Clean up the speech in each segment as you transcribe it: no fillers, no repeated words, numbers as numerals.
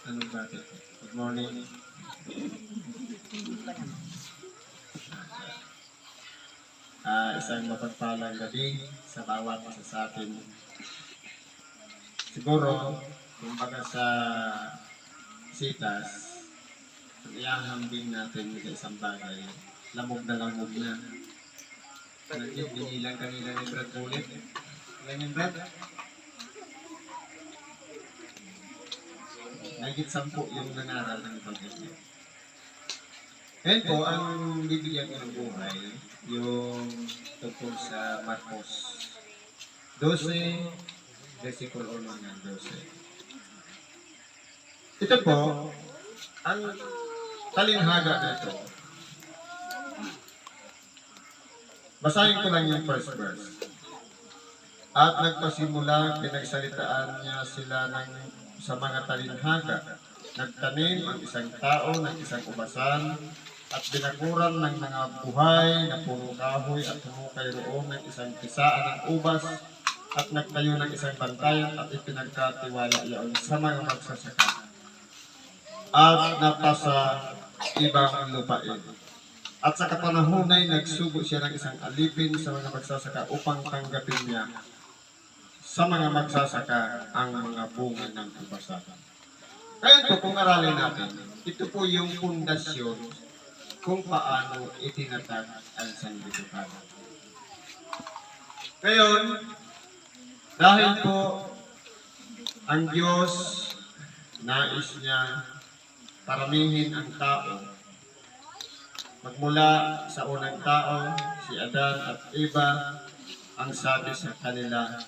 Anong bakit? Good morning. Isang mapagpalang gabi sa bawat isa sa atin. Siguro, kumbaga sa sitas, kung iahambing natin sa isang bagay, lamog na. Binilang kanila ni Brad ulit. Ilan yung Brad? Nagit 10 yung nangaral ng Ebanghelyo. Ngayon po, ang bibigyan ko ng buhay, yung tungkol sa Marcos 12, versikulo 1 hanggang 12. Ito po, ang talinhaga nito. Basahin ko lang yung first verse. At nagpasimula, pinagsalitaan niya sila sa mga talinhaga. Nagtanim ang isang tao ng isang ubasan at binakuran ng mga buhay na puro kahoy at humukay roon ng isang kisaan ng ubas at nagtayo ng isang bantayan at ipinagkatiwala iyon sa mga magsasaka at napasa ibang lupain. At sa kapanahon ay nagsugo siya ng isang alipin sa mga magsasaka upang tanggapin niya sa mga magsasaka ang mga bunga ng ubasan. Ngayon po, kung aralin natin, ito po yung pundasyon kung paano itinatag ang sanlibutan. Ngayon, dahil po ang Diyos nais niya paramihin ang tao, magmula sa unang tao, si Adan at Eva, ang sabi sa kanila,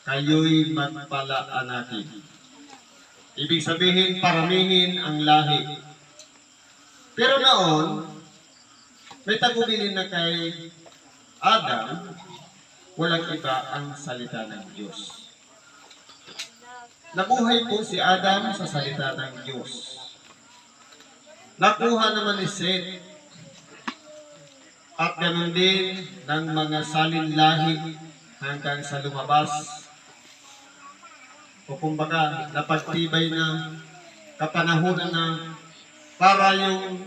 kayo'y magpalaanakin. Ibig sabihin, paramihin ang lahi. Pero noon, may tagubilin na kay Adam, walang iba ang salita ng Diyos. Nabuhay po si Adam sa salita ng Diyos. Nakuha naman ni Seth at ganoon din ng mga salinlahi hanggang sa lumabas. O kumbaga, napagtibay na, kapanahunan na, para yung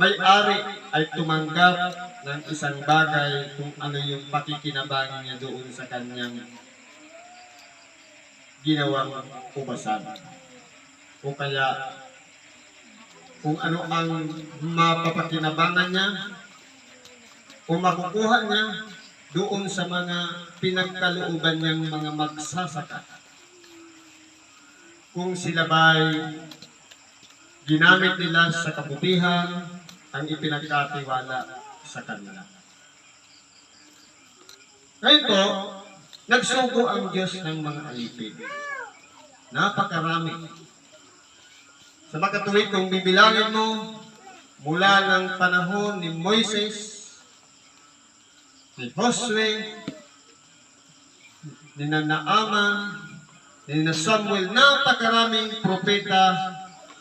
may-ari ay tumanggap ng isang bagay kung ano yung pakikinabangin niya doon sa kanyang ginawang ubasan. O kaya, kung ano ang mapapakinabangan niya, o makukuha niya doon sa mga pinagkalooban niyang mga magsasaka. Kung sila ba'y ginamit nila sa kabutihan ang ipinagkatiwala sa kanila. Ngayon po, nagsugo ang Diyos ng mga alipin. Napakarami. Sa makatuwid, kung bibilangin mo, mula ng panahon ni Moises, ni Josue, ni Naaman, ni Samuel, napakaraming propeta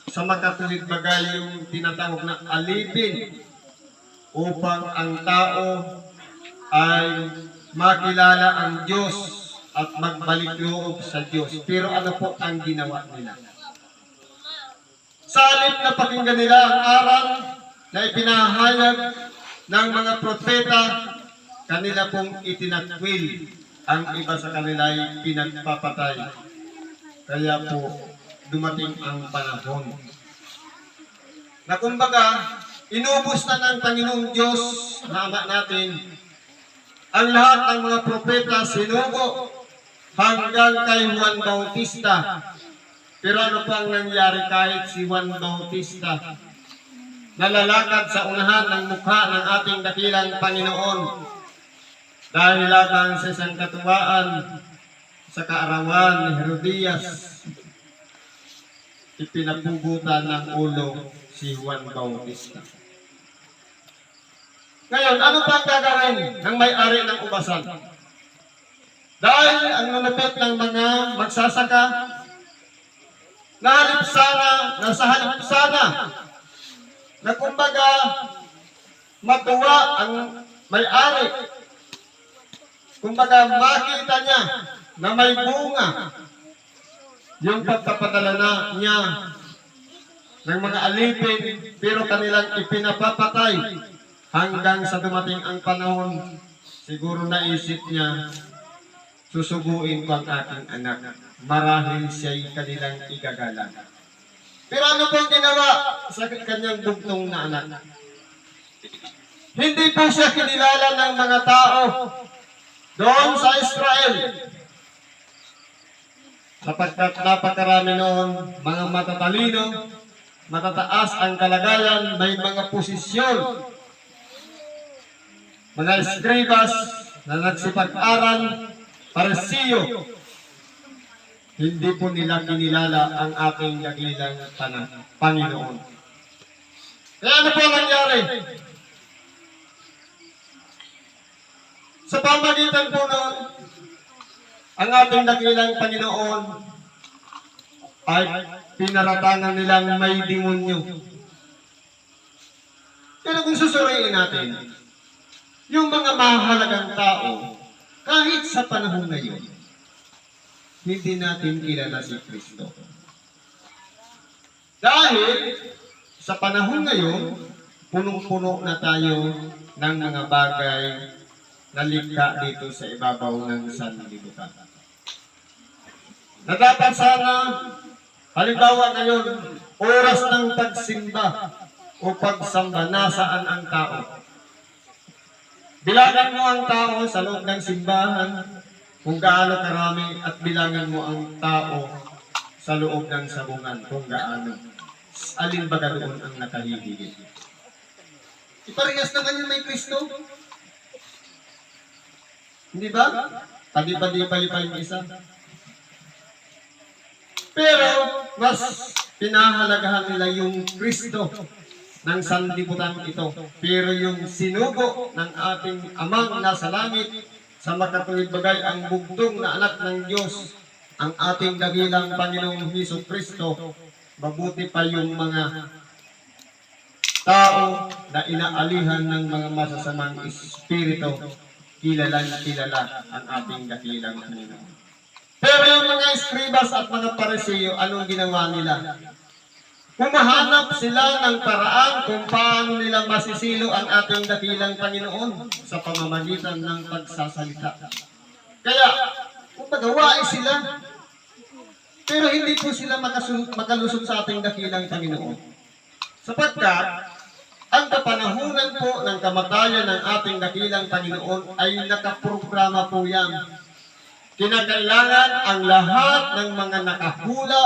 sa makatuwid bagay yung tinatawag na alipin upang ang tao ay makilala ang Diyos at magbalik loob sa Diyos. Pero ano po ang ginawa nila? Sa halip na pakinggan nila ang aral na ipinahayag ng mga propeta, kanila pong itinakwil. Ang iba sa kanila ay pinagpapatay. Kaya po, dumating ang panahon na kumbaga, inubos na ng Panginoong Diyos na Ama natin ang lahat ng mga propeta sinugo hanggang kay Juan Bautista. Pero ano pang nangyari kahit si Juan Bautista? Nalalakad sa unahan ng mukha ng ating dakilang Panginoon dahil lamang sa isang katuwaan sa kaarawan ni Herodias, ipinapugutan ng ulo si Juan Bautista. Ngayon, ano pa ang gagawin ng may-ari ng ubasan? Dahil ang nalapit ng mga magsasaka, nasa halip sana, na kumbaga matuwa ang may-ari. Kumbaga makita niya na may bunga yung pagpapadala na niya ng mga alipin, pero kanilang ipinapapatay hanggang sa dumating ang panahon. Siguro naisip niya, susuguin ko ang aking anak. Marahil siya'y kanilang igagalang. Pero ano pong ginawa sa kanyang bugtong na anak? Hindi po siya kinilala ng mga tao doon sa Israel. Sapagkat napakarami noon, mga matatalino, matataas ang kalagayan, may mga posisyon, mga eskribas na nagsipag-aral, parisiyo. Hindi po nila kinilala ang aking dakilang Panginoon. Kaya ano po nangyari? Sa pamagitan po noon, ang ating dakilang Panginoon ay pinaratangan nilang may demonyo. Pero kung susuriin natin, yung mga mahalagang tao, kahit sa panahon ngayon, hindi natin kilala si Kristo. Dahil sa panahon ngayon, punong-puno na tayo ng mga bagay na likha dito sa ibabaw ng sanlibutan. Na dapat sana, halimbawa ngayon, oras ng pagsimba o pagsamba, nasaan ang tao? Bilangan mo ang tao sa loob ng simbahan, kung gaano karami, at bilangan mo ang tao sa loob ng sabungan, kung gaano. Alin ba doon ang nakahihigit? Iparehas naman yung may Kristo. Hindi ba? Padi-padi-pali pa yung isa. Pero, mas pinahalagahan nila yung Kristo ng sanlibutan ito. Pero yung sinugo ng ating Amang nasa langit, sa makatuwid bagay ang bugtong na anak ng Diyos, ang ating dakilang Panginoong Hesus Kristo, mabuti pa yung mga tao na inaalihan ng mga masasamang espiritu, kilalang kilala ang ating dakilang Panginoon. Pero yung mga eskribas at mga parisiyo, anong ginawa nila? Humahanap sila ng paraan kung paano nila masisilo ang ating dakilang Panginoon sa pamamagitan ng pagsasalita. Kaya, kung magawain sila, pero hindi po sila makalusot sa ating dakilang Panginoon. Sapagkat, ang kapanahunan po ng kamatayan ng ating dakilang Panginoon ay nakaprograma po yan. Kinakailangan ang lahat ng mga nakahula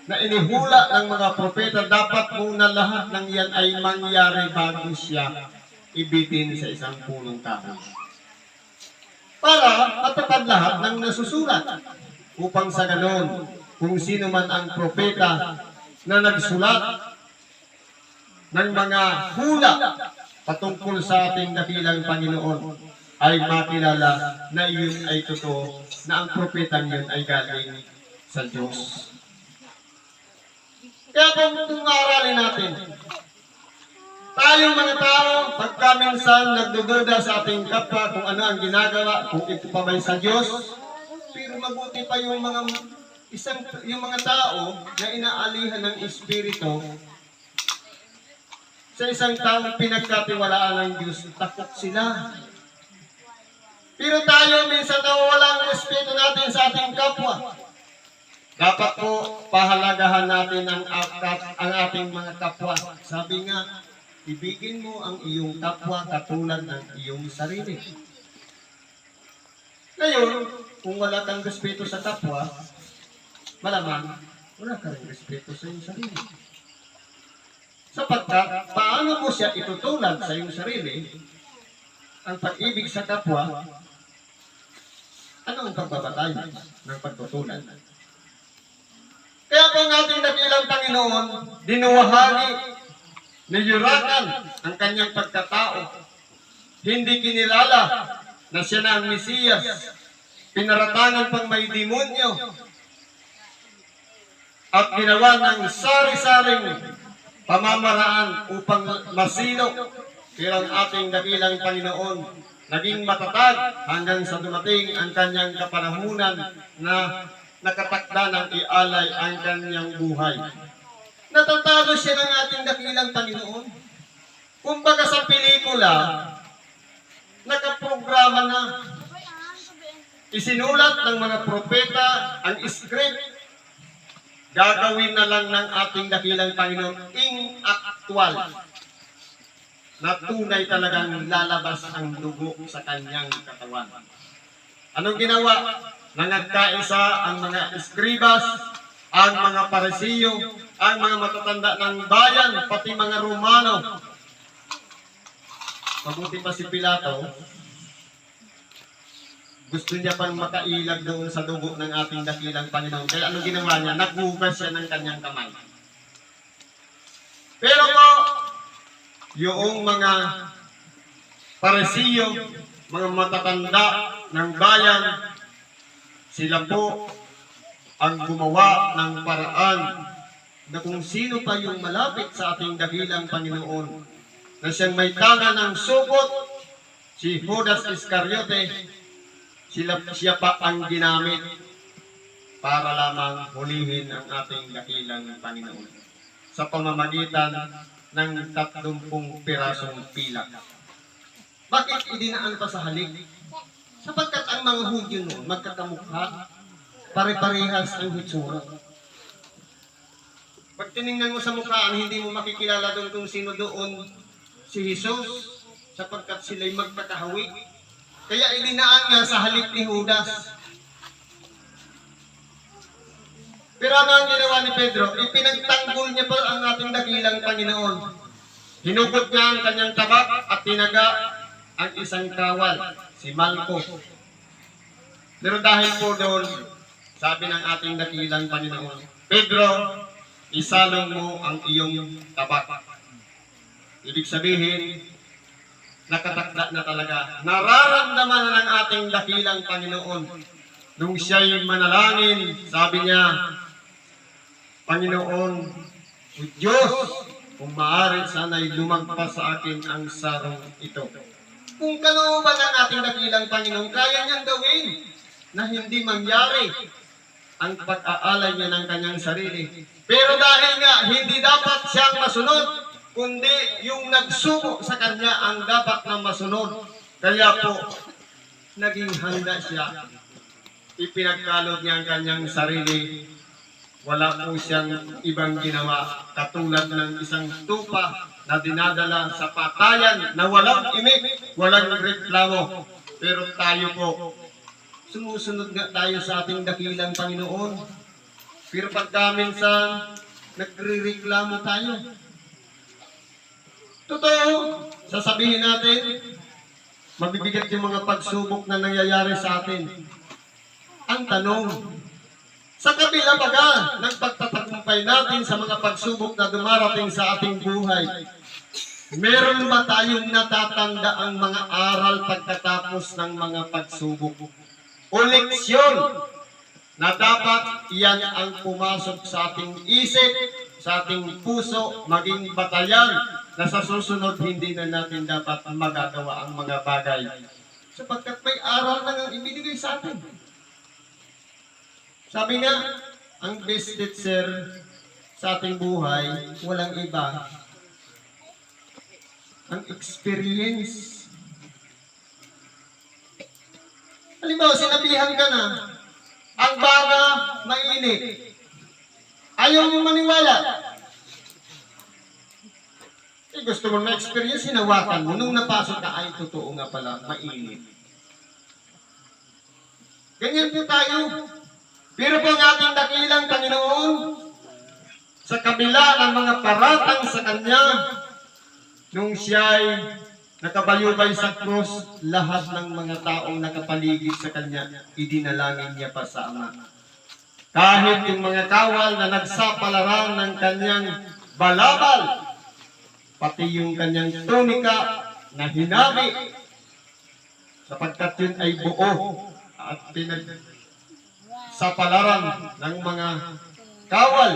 na inihula ng mga propeta, dapat muna lahat ng yan ay mangyari bago siya ibitin sa isang punong kahoy. Para matupad lahat ng nasusulat, upang sa ganon, kung sino man ang propeta na nagsulat ng mga hula patungkol sa ating dakilang Panginoon, ay makilala na yun ay totoo, na ang propetang yun ay galing sa Diyos. Kaya kung aralin natin, tayong mga tao, pagka minsan nagdududa sa ating kapwa kung ano ang ginagawa, kung ito pa ba'y sa Diyos, pero mabuti pa yung mga tao na inaalihan ng Espiritu sa isang taong pinagkatiwalaan ng Diyos, takot sila. Pero tayo minsan nawawala ang Espiritu natin sa ating kapwa. Dapat po pahalagahan natin ang ating mga kapwa. Sabi nga, ibigin mo ang iyong kapwa katulad ng iyong sarili. Ngayon, kung wala kang respeto sa kapwa, malamang wala kang respeto sa iyong sarili. Sapagkat, paano mo siya itutulad sa iyong sarili, ang pag-ibig sa kapwa, ano ang pagbabatay ng pagtutulad? Kaya po ang ating dakilang Panginoon, dinuwahagi, niyurakan ang kanyang pagkatao. Hindi kinilala na siya na ang Mesiyas. Pinaratangan pang may demonyo. At ginawa ng sari-saring pamamaraan upang masilo. Pero ang ating dakilang Panginoon, naging matatag hanggang sa dumating ang kanyang kapanahunan na nakatakda ng ialay ang kanyang buhay. Natatalo siya ng ating dakilang Panginoon. Kumbaga sa pelikula, nakaprograma na. Isinulat ng mga propeta ang script. Gagawin na lang ng ating dakilang Panginoon actual. Na tunay talagang lalabas ang dugo sa kanyang katawan. Anong ginawa? Nangagkaisa ang mga eskribas, ang mga parisiyo, ang mga matatanda ng bayan, pati mga Romano. Mabuti pa si Pilato, gusto niya pang makailag doon sa dugo ng ating dakilang Panginoon. Kaya anong ginawa niya? Naghugas siya ng kanyang kamay. Pero po, yung mga parisiyo, mga matatanda ng bayan, sila po ang gumawa ng paraan na kung sino pa yung malapit sa ating dakilang Panginoon na siyang may tanga ng supot, si Judas Iscariote, siya pa ang ginamit para lamang hulihin ang ating dakilang Panginoon sa pamamagitan ng 30 pirasong pilak. Bakit idinaan pa sa halik? Sapagkat ang mga Hudyo noon magkakamukha, pare-parehas ang hitsura. Pag tinignan mo sa mukhaan, hindi mo makikilala doon kung sino doon si Jesus, sapagkat sila'y magkakahawi. Kaya idinaan nga sa halik ni Judas. Pero ano ang ginawa ni Pedro? Ipinagtanggol niya pa ang ating dakilang Panginoon. Hinugot niya ang kanyang tabak at tinaga ang isang kawal, si Malco. Pero dahil po doon, sabi ng ating dakilang Panginoon, Pedro, isalong mo ang iyong tabak. Ibig sabihin, nakatakda na talaga. Nararamdaman na ng ating dakilang Panginoon. Nung siya'y manalangin, sabi niya, Panginoon, o Diyos, kung maaari sana'y lumagpas sa akin ang sarong ito. Kung kalooban ng ating dakilang Panginoon, kaya niyang gawin na hindi mangyari ang pag-aalay niya ng kanyang sarili. Pero dahil nga hindi dapat siyang masunod, kundi yung nagsuko sa kanya ang dapat na masunod. Kaya po, naging handa siya. Ipinagkalog niya ang kanyang sarili. Wala po siyang ibang ginawa katulad ng isang tupa na dinadala sa patayan na walang imik, walang reklamo. Pero tayo po, sumusunod nga tayo sa ating dakilang Panginoon. Pero pagka minsan, nagre-reklamo tayo. Totoo, sasabihin natin, mabibigat yung mga pagsubok na nangyayari sa atin. Ang tanong, sa kabila baga ng pagtatagumpay natin sa mga pagsubok na dumarating sa ating buhay, meron ba tayong natatanda ang mga aral pagkatapos ng mga pagsubok? O leksyon na dapat iyan ang pumasok sa ating isip, sa ating puso, maging batayan na sa susunod hindi na natin dapat magagawa ang mga bagay. Sapagkat may aral na nga ibinigay sa atin. Sabi nga, ang best teacher sa ating buhay, walang iba, ang experience. Halimbawa, sinabihan ka na, ang baga mainit. Ayaw mo maniwala. Gusto mo na-experience, hinawakan mo. Nung napasok ka, ay totoo nga pala, mainit. Ganyan po tayo. Pero po ang ating dakilang Panginoon, sa kabila ng mga paratang sa Kanya, nung siya'y nakabayubay sa krus, lahat ng mga taong nakapaligid sa Kanya, idinalangin niya pa sa Ama. Kahit yung mga kawal na nagsapalaran ng Kanyang balabal, pati yung Kanyang tunika na hinabi, sapagkat yun ay buo at sa palaran ng mga kawal,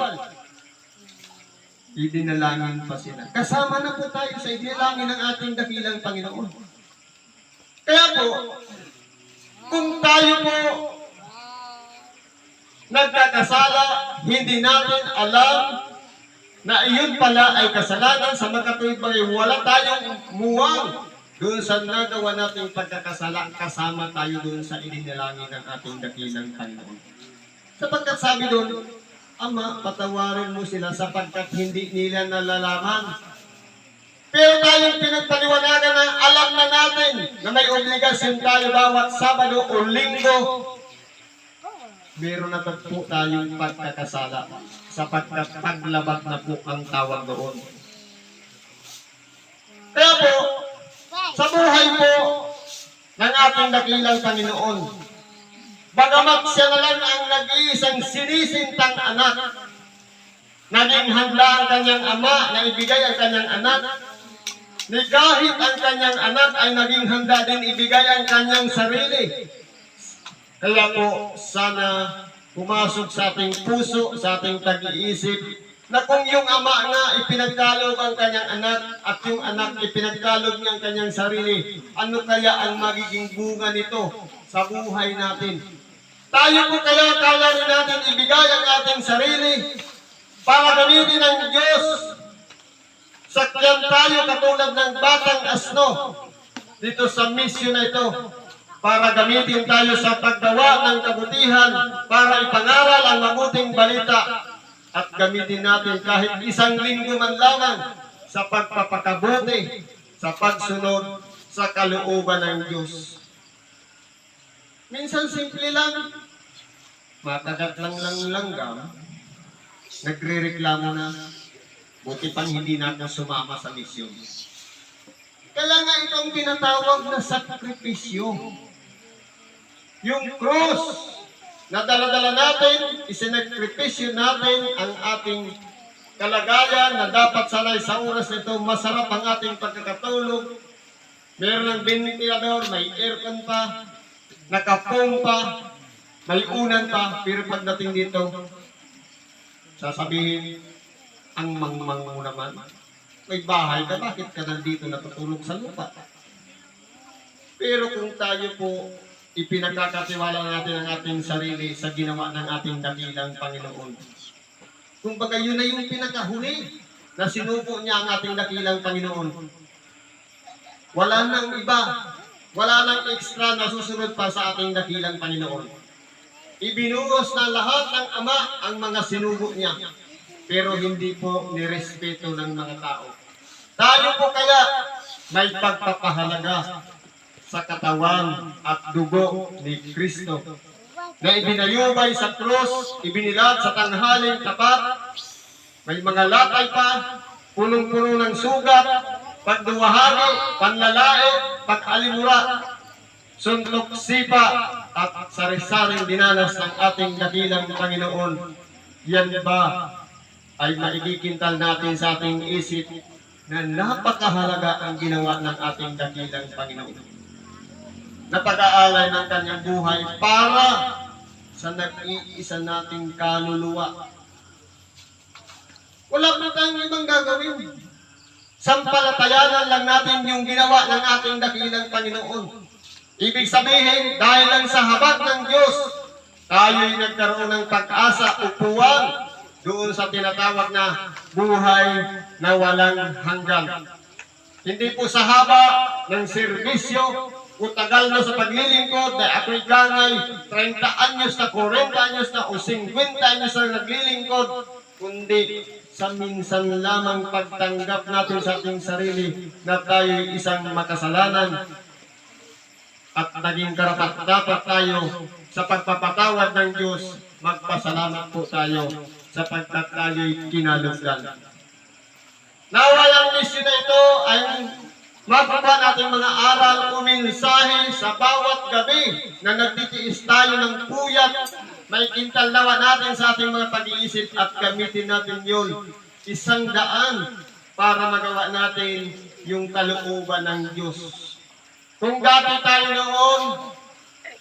idinalangin pa sila. Kasama na po tayo sa idinalangin ng ating dakilang Panginoon. Kaya po, kung tayo po nagkakasala, hindi natin alam na iyon pala ay kasalanan sa makatuwid bagay. Wala tayong muwang doon sa nagawa nating pagkakasala, kasama tayo doon sa ininalangin ng ating dakilang Panginoon. Sapagkat sabi doon, Ama, patawarin mo sila sapagkat hindi nila nalalaman. Pero tayong pinagpaliwanagan na alam na natin na may obligasyon tayo bawat Sabado o Linggo. Meron na po tayong pagkakasala sapagkat paglabag na po ang tawag doon. Kaya po, sa buhay po ng ating dakilang Panginoon, bagamat siya na lang ang nag-iisang sinisintang anak, naging handa ang kanyang ama na ibigay ang kanyang anak, ni kahit ang kanyang anak ay naging handa din ibigay ang kanyang sarili. Kaya po, sana pumasok sa ating puso, sa ating pag-iisip, na kung yung ama nga ipinagkaloob ang kanyang anak at yung anak ipinagkaloob niya ang kanyang sarili, ano kaya ang magiging bunga nito sa buhay natin? Tayo po kaya rin natin ibigay ang ating sarili para gamitin ng Diyos. Sakyan tayo katulad ng batang asno dito sa misyon na ito para gamitin tayo sa paggawa ng kabutihan para ipangaral ang mabuting balita at gamitin natin kahit isang linggo man lamang sa pagpapakabuti, sa pagsunod sa kalooban ng Diyos. Minsan simple lang, matagat lang langgam, nagre-reklamo na, buti pang hindi natin sumama sa misyon. Kaya nga itong tinatawag na sakripisyo. Yung cross na dala-dala natin, isinakripisyo natin ang ating kalagayan na dapat sanay sa oras nito, masarap ang ating pagkakatulog, meron ng ventilador, may aircon pa, nakapumpa, may unan pa, pero pagdating dito, sasabihin, ang mangmang mo naman, may bahay ka, bakit ka nandito natutulog sa lupa? Pero kung tayo po, ipinagkakatiwala natin ang ating sarili sa ginawa ng ating dakilang Panginoon. Kung baga yun na yung pinakahuli na sinuko niya ang ating dakilang Panginoon. Wala nang iba, wala nang extra na susunod pa sa ating dakilang Panginoon. Ibinuhos na lahat ng Ama ang mga sinugo niya, pero hindi po nirespeto ng mga tao. Tayo po kaya may pagpapahalaga sa katawan at dugo ni Kristo na ibinayubay sa krus, ibinilad sa tanghaling tapat, may mga latay pa, punong-puno ng sugat, pagduwahagi, panlalae, pag-alimura, suntok sipa, at sari-saring dinanas ng ating dakilang Panginoon. Yan ba ay maikikintal natin sa ating isip na napakahalaga ang ginawa ng ating dakilang Panginoon? Na pag-aalay ng kanyang buhay para sa nag-iisa nating kaluluwa. Wala na tayong ibang gagawin. Sampalatayanan lang natin yung ginawa ng ating dakilang Panginoon. Ibig sabihin, dahil lang sa habag ng Diyos, tayo'y nagkaroon ng pag-asa, upuan, doon sa tinatawag na buhay na walang hanggan. Hindi po sa haba ng serbisyo, o tagal na sa paglilingkod, na ako'y gangay 30 anyos na, 40 anyos na, o 50 anyos na naglilingkod, kundi sa minsan lamang pagtanggap natin sa ating sarili na tayo'y isang makasalanan at naging karapat-dapat tayo sa pagpapatawad ng Diyos, magpasalamat po tayo sapagkat tayo'y kinalugdan. Naway ang misyon na ito ay makuha natin mga aral o mensahe sa bawat gabi na nagtitiis tayo ng puyat, may kintalnawa natin sa ating mga pag-iisip at gamitin natin yun 100 para magawa natin yung kalooban ng Diyos. Kung dati tayo noon,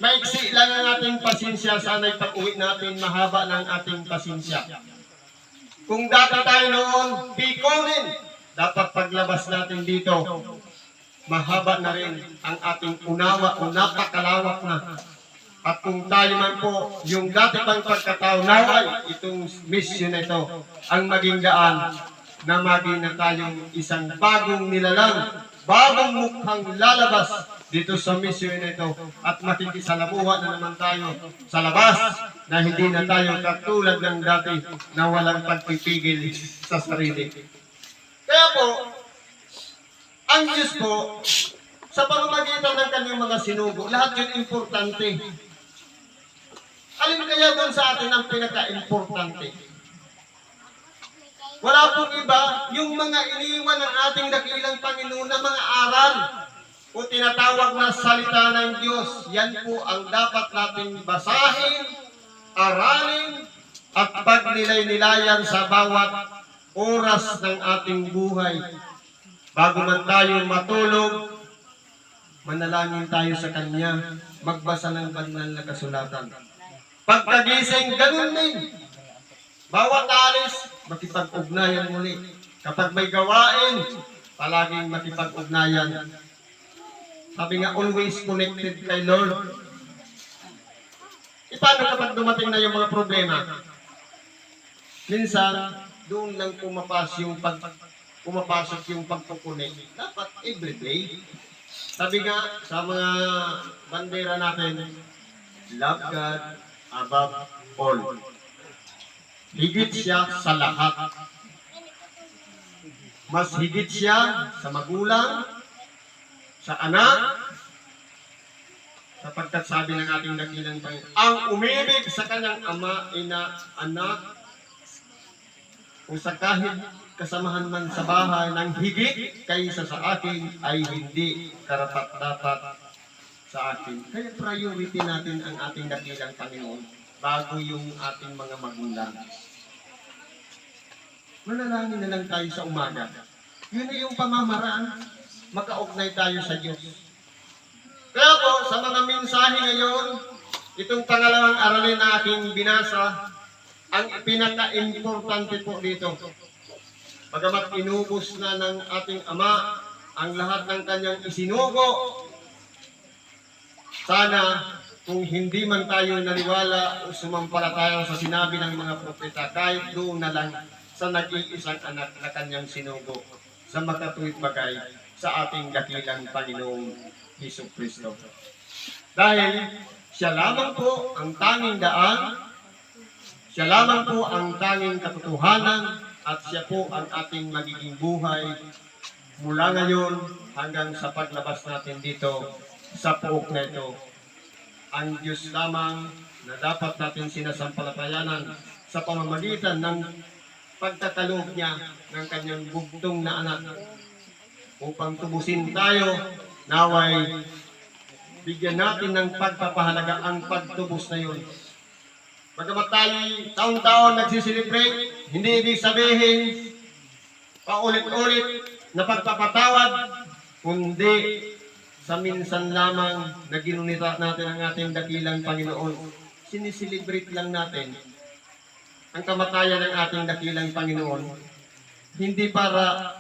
maiksi lang ang ating pasensya, sana'y pag-uwi natin mahaba ng ating pasensya. Kung dati tayo noon, pikunin, dapat paglabas natin dito, mahaba na rin ang ating unawa o napakalawak na. At kung tayo man po, yung dati pang pagkatao, naway itong mission na ito ang maging daan na maging na tayong isang bagong nilalang, bagong mukhang lalabas dito sa mission na ito at makikisalamuha na naman tayo sa labas na hindi na tayo katulad ng dati na walang pagpipigil sa sarili. Kaya po, ang Diyos po, sa pamamagitan ng kanyang mga sinugo, lahat yun importante. Alin kaya doon sa atin ang pinaka-importante? Wala pong iba, yung mga iniwan ng ating dakilang Panginoon na mga aral o tinatawag na salita ng Diyos. Yan po ang dapat nating basahin, aralin, at pagnilay-nilayan sa bawat oras ng ating buhay. Bago man tayo matulog, manalangin tayo sa Kanya, magbasa ng banal na kasulatan. Pagkagising, ganun din. Bawat alis, makipag-ugnayan muli. Kapag may gawain, palaging makipag-ugnayan. Sabi nga, always connected kay Lord. Paano kapag dumating na yung mga problema? Minsan, doon lang pumapasok yung pagkukunik. Dapat everyday. Sabi nga, sa mga bandera natin, love God above all. Higit siya sa lahat. Mas higit siya sa magulang, sa anak, sapagkat sabi ng ating dakilang Panginoon, ang umibig sa kanyang ama, ina, anak, o sa kahit kasamahan man sa bahay ng higit kaysa sa akin ay hindi karapat-dapat sa akin. Kaya priority natin ang ating dakilang Panginoon bago yung ating mga magulang. Manalangin na lang tayo sa umaga. Yun na yung pamamaraan, makaugnay tayo sa Diyos. Kaya po, sa mga mensahe ngayon, itong pangalawang aralin na aking binasa, ang pinaka-importante po dito. Bagamat inubos na ng ating Ama ang lahat ng kanyang isinugo, sana kung hindi man tayo naniwala o sumampalataya sa sinabi ng mga propeta, kahit doon na lang sa nag-iisang anak na kanyang sinugo sa makatuwid bagay sa ating dakilang Panginoong Hesukristo. Dahil siya lamang po ang tanging daan, siya lamang po ang tanging katotohanan, at siya po ang ating magiging buhay mula ngayon hanggang sa paglabas natin dito sa puok na ito. Ang Diyos lamang na dapat natin sinasampalatayanan sa pamamagitan ng pagtatalog niya ng kanyang bugtong na anak upang tubusin tayo, naway bigyan natin ng pagpapahalaga ang pagtubos na yun. Bagamat tayo taon-taon nagsiselebrate, hindi ibig sabihin paulit-ulit na pagpapatawad, kundi sa minsan lamang na ginunita natin ang ating dakilang Panginoon. Siniselebrate lang natin ang kamatayan ng ating dakilang Panginoon. Hindi para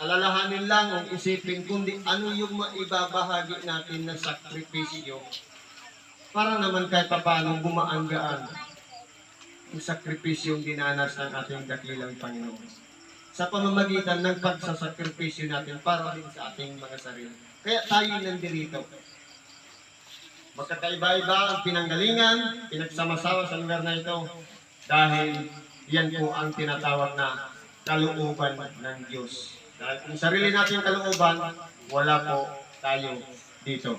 alalahanin lang o isipin, kundi ano yung maibabahagi natin na sakripisyo para naman kahit paano gumaan-gaan yung sakripisyong dinanas ng ating dakilang Panginoon sa pamamagitan ng pagsasakripisyo natin para din sa ating mga sarili. Kaya tayo nandirito. Magkakaiba-iba ang pinanggalingan, pinagsama-sama sa lugar na ito dahil yan po ang tinatawag na kalooban ng Diyos. Dahil kung sarili natin kalooban, wala po tayo dito.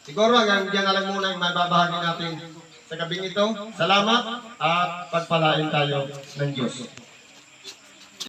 Siguro hanggang diyan na lang muna yung mababahagi natin sa gabing ito. Salamat at pagpalain tayo ng Diyos.